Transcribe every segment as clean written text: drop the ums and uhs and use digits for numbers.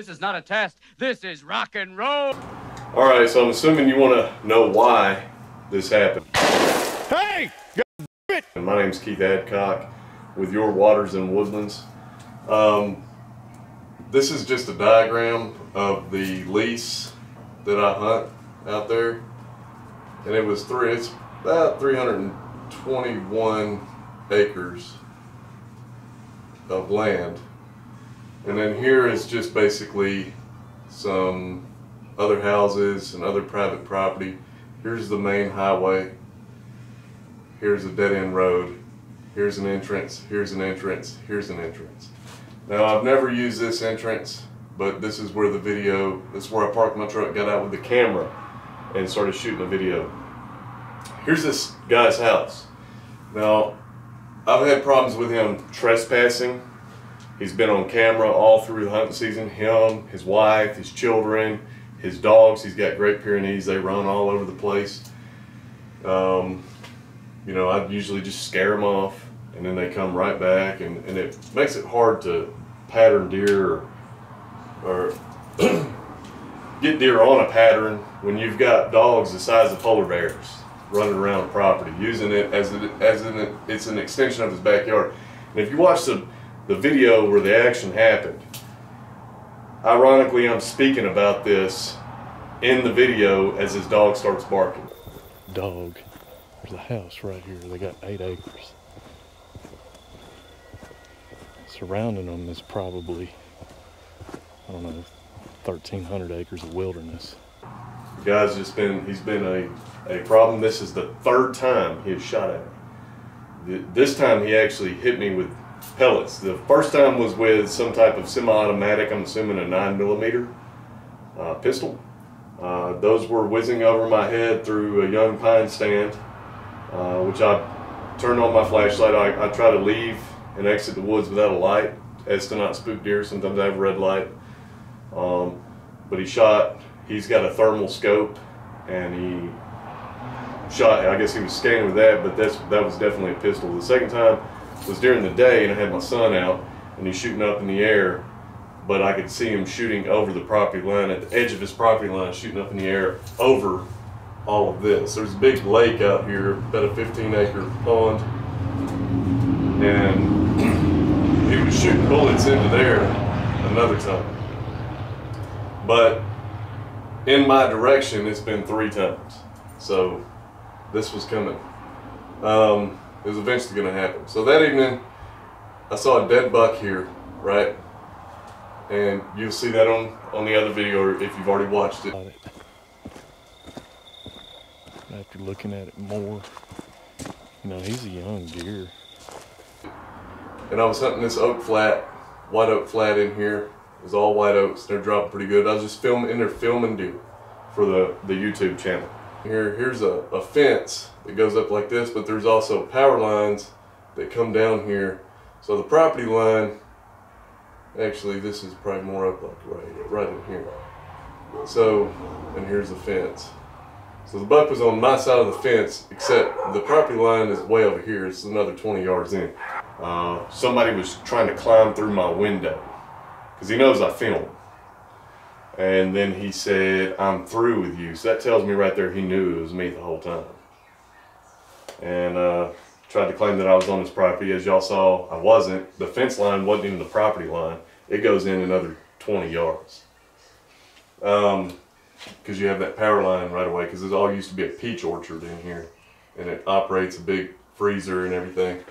This is not a test. This is rock and roll. All right, so I'm assuming you want to know why this happened. Hey! My name's Keith Adcock with Your Waters and Woodlands. This is just a diagram of the lease that I hunt out there, and it's about 321 acres of land, and then here is just basically some other houses and other private property. Here's the main highway, here's a dead-end road, here's an entrance, here's an entrance, here's an entrance. Now, I've never used this entrance, but this is where this is where I parked my truck, got out with the camera and started shooting a video. Here's this guy's house. Now, I've had problems with him trespassing. He's been on camera all through the hunting season. Him, his wife, his children, his dogs. He's got Great Pyrenees. They run all over the place. You know, I usually just scare them off, and then they come right back, and it makes it hard to pattern deer or get deer on a pattern when you've got dogs the size of polar bears running around the property, using it as it's an extension of his backyard. And if you watch the video where the action happened, ironically, I'm speaking about this in the video as his dog starts barking. Dog. There's a house right here. They got 8 acres. Surrounding them is probably, I don't know, 1,300 acres of wilderness. The guy's he's been a problem. This is the 3rd time he has shot at me. This time he actually hit me with pellets. The first time was with some type of semi-automatic, I'm assuming a 9mm pistol. Those were whizzing over my head through a young pine stand, which I turned on my flashlight. I try to leave and exit the woods without a light as to not spook deer. Sometimes I have a red light. But he's got a thermal scope, and he shot, I guess he was scanning with that, but that was definitely a pistol. The second time was during the day, and I had my son out, and he's shooting up in the air, but I could see him shooting over the property line, at the edge of his property line, shooting up in the air over all of this. There's a big lake out here, about a 15-acre pond, and he was shooting bullets into there another time. But in my direction, it's been 3 times. So this was coming. It was eventually going to happen. So that evening, I saw a dead buck here, right? And you'll see that on the other video, or if you've already watched it. After looking at it more, you know, he's a young deer. And I was hunting this oak flat, white oak flat in here. It was all white oaks. They're dropping pretty good. I was just filming deer for the YouTube channel. Here's a fence that goes up like this, but there's also power lines that come down here. So the property line, actually this is probably more up like right in here. So, and here's the fence. So the buck was on my side of the fence, except the property line is way over here. It's another 20 yards in. Somebody was trying to climb through my window, because he knows I film. And then he said, "I'm through with you." So that tells me right there he knew it was me the whole time. And tried to claim that I was on his property. As y'all saw, I wasn't. The fence line wasn't even the property line. It goes in another 20 yards. Because you have that power line right away, because it all used to be a peach orchard in here. And it operates a big freezer and everything.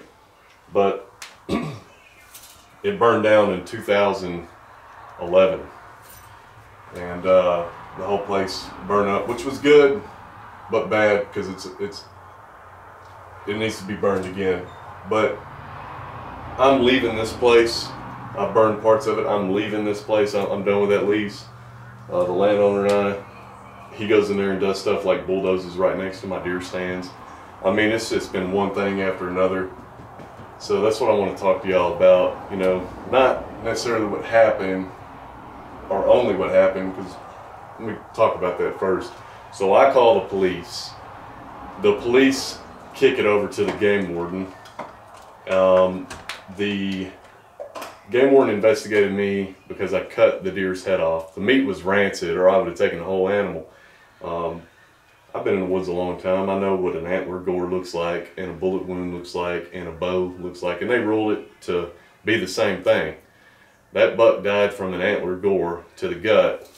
But it burned down in 2011. And the whole place burned up, which was good, but bad, because it needs to be burned again. But I'm leaving this place. I burned parts of it. I'm leaving this place. I'm done with that lease. The landowner and he goes in there and does stuff like bulldozes right next to my deer stands. I mean, it's just been one thing after another. So that's what I want to talk to y'all about. You know, not necessarily what happened, or only what happened, because let me talk about that first. So I call the police. The police kick it over to the game warden. The game warden investigated me because I cut the deer's head off. The meat was rancid, or I would have taken the whole animal. I've been in the woods a long time. I know what an antler gore looks like, and a bullet wound looks like, and a bow looks like, and they ruled it to be the same thing. That buck died from an antler gore to the gut.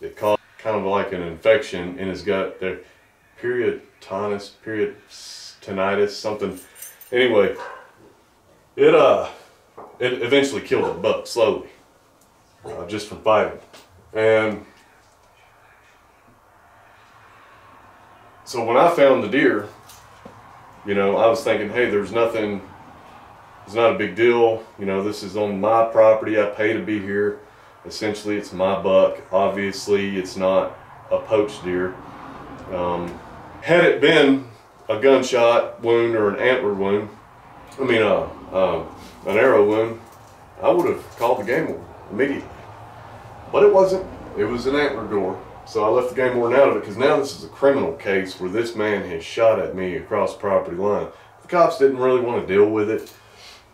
It caused kind of like an infection in his gut there. Periodontitis, something. Anyway, it eventually killed the buck slowly, just from fighting. And so when I found the deer, you know, I was thinking, hey, there's nothing, it's not a big deal. You know, this is on my property. I pay to be here. Essentially, it's my buck. Obviously, it's not a poached deer. Had it been a gunshot wound or an antler wound, I mean, an arrow wound, I would have called the game warden immediately. But it wasn't. It was an antler gore. So I left the game warden out of it because now this is a criminal case where this man has shot at me across the property line. The cops didn't really want to deal with it.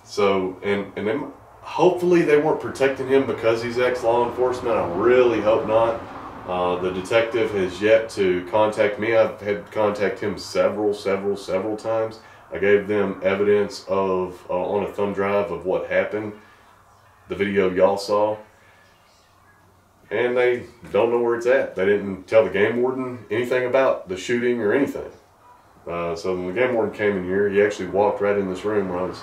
So, and then hopefully they weren't protecting him because he's ex-law enforcement. I really hope not. The detective has yet to contact me. I've had to contact him several times. I gave them evidence of on a thumb drive of what happened, the video y'all saw. And they don't know where it's at. They didn't tell the game warden anything about the shooting or anything. So when the game warden came in here, he actually walked right in this room where I was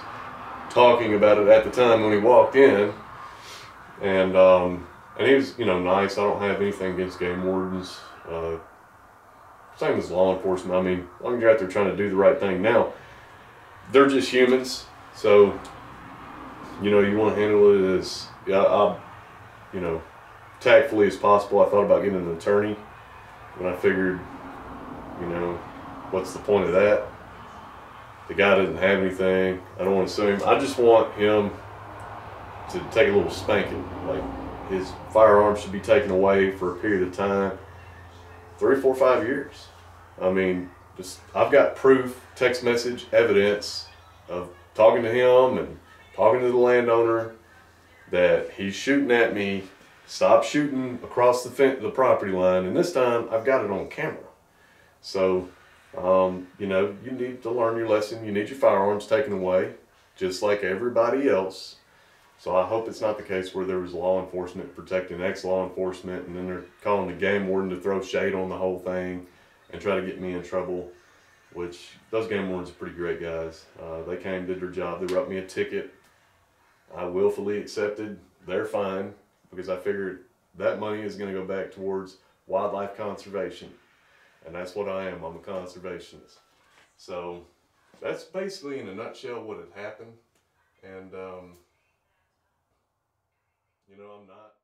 talking about it at the time when he walked in. And he was, you know, nice. I don't have anything against game wardens. Same as law enforcement. I mean, as long as you're out there trying to do the right thing. Now, they're just humans. So, you know, you want to handle it as, you know, tactfully as possible. I thought about getting an attorney, and I figured, you know, what's the point of that? The guy doesn't have anything. I don't want to sue him. I just want him to take a little spanking. Like, his firearm should be taken away for a period of time, 3, 4, 5 years. I mean, just I've got proof, text message, evidence of talking to him and talking to the landowner that he's shooting at me. Stop shooting across the property line, and this time I've got it on camera. So, you know, you need to learn your lesson. You need your firearms taken away, just like everybody else. So I hope it's not the case where there was law enforcement protecting ex-law enforcement, and then they're calling the game warden to throw shade on the whole thing and try to get me in trouble, which those game wardens are pretty great guys. They came, did their job. They wrote me a ticket. I willfully accepted their fine, because I figured that money is going to go back towards wildlife conservation. And that's what I am. I'm a conservationist. So that's basically in a nutshell what had happened. And, you know, I'm not